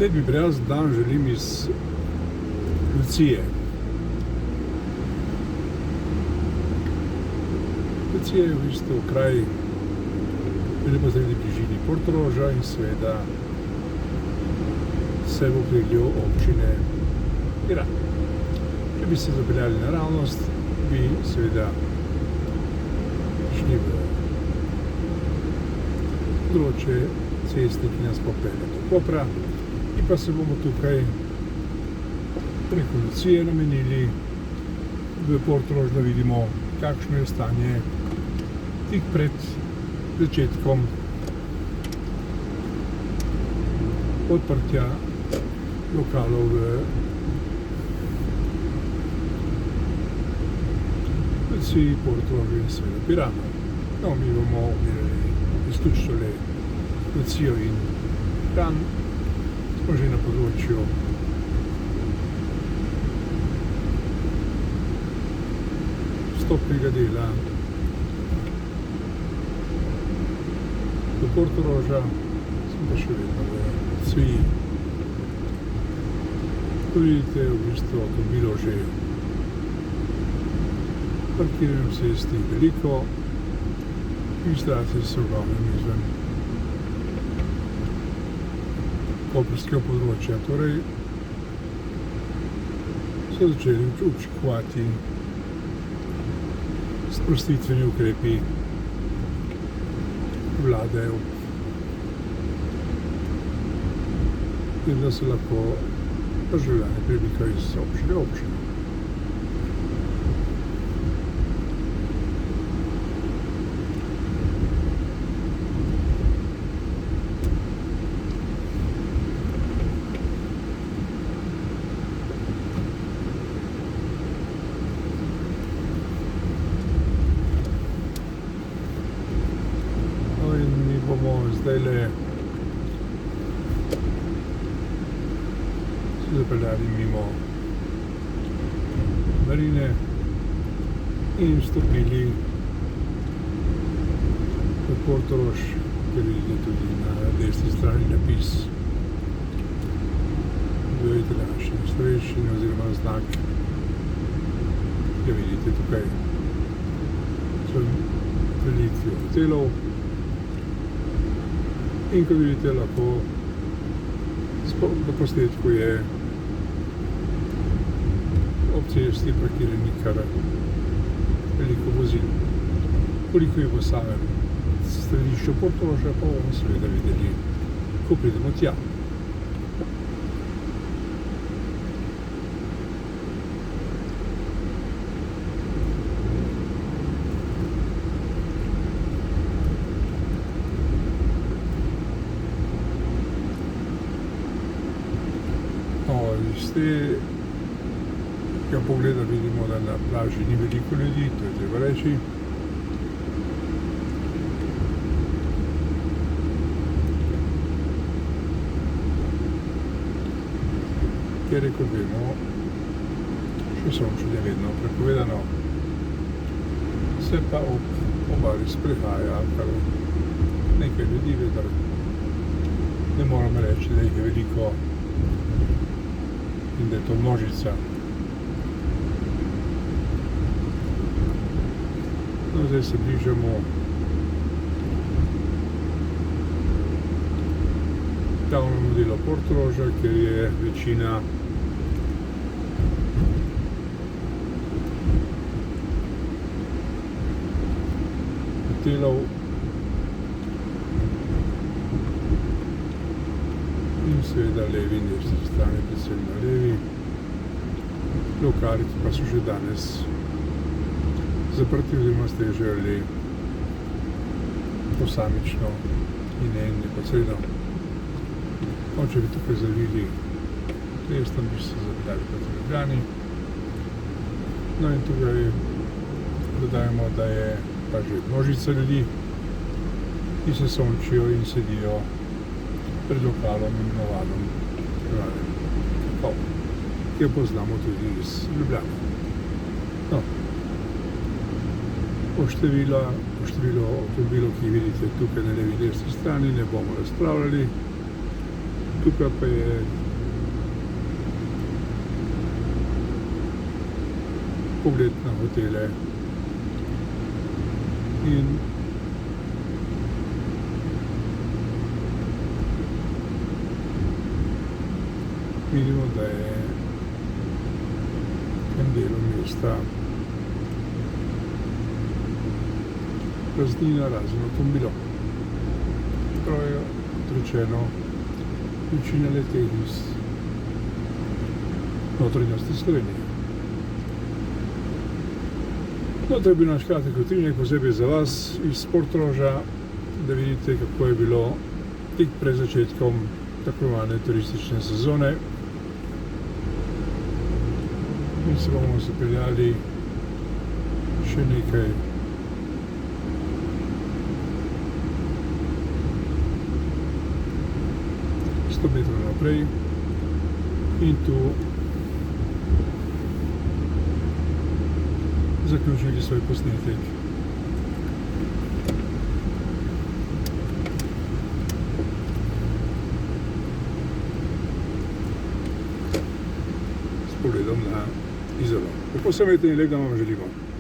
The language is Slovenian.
Lep bi prijazen dan želim iz Lucije. Lucija je v bistvu kraj v neposredni bližini Portoroža in seveda se v okrilju občine Piran. Če bi se zapeljali naravnost, bi seveda šli v področje ceste, ki nas popelje do Kopra, in pa se bomo tukaj preko Lucije namenili v Portorož, da vidimo, kakšno je stanje tik pred začetkom odprtja lokalov v Luciji, Portorožu in seveda Piranu. No, mi bomo omenili izključno le Lucijo in Piran. Smo že na področju vstopnega dela do Portoroža, smo pa še vedno v Luciji. Ko vidite, v bistvu avtomobilov že parkirajo cesti veliko, registracije so v glavnem izven koprskega področja. Torej so začeli učinkovati sprostitveni ukrepi vlade, da se lahko državljani premikajo iz občine v občino. Bomo zdajle se zapeljali mimo marine in vstopili v Portorož, kjer vidite tudi na desni strani napis v italijanščini, slovenščini oziroma znak, ki vidite tukaj z velikostjo hotelov. In ko vidite, lahko na posnetku je ob cesti parkiranih kar veliko vozil. Koliko je v samem središču Portoroža, pa bomo seveda videli, ko pridemo tja. Iz tega pogleda vidimo, da na plaži ni veliko ljudi, to je treba reči. Ker je, kot vemo, še sončenje vedno prepovedano. Se pa ob obali sprehaja kar nekaj ljudi, vendar ne moramo reči, da jih je veliko in da je to množica. No, zdaj se bližamo glavnemu delu Portoroža, kjer je večina hotelov in seveda levi in desni strani, predvsem na levi. Lokali pa so že danes zaprti oziroma strežejo posamično in neposredno. No, če bi tukaj zavili cestom, bi se zapeljali proti Ljubljani. No in tukaj dodajamo, da je pa že množica ljudi, ki se sončijo in sedijo pred lokalom in imenovanim Kakao, ki jo poznamo tudi iz Ljubljane. No, o številu avtomobilov, ki jih vidite tukaj na levi desni strani, ne bomo razpravljali. tukaj pa je pogled na hotele in vidimo, da je v tem delu mesta praznina razen avtomobilov. Prav je, kot rečeno, večina le-teh iz notranjosti Slovenije. No, to je bil naš kratek utrinek posebej za vas iz Portoroža, da vidite, kako je bilo tik pred začetkom tako imenovane turistične sezone. In se bomo zapeljali še nekaj metrov naprej in tu zaključili svoj posnetek. S pogledom na Izolo. Lepo se imejte in lep dan vam želimo.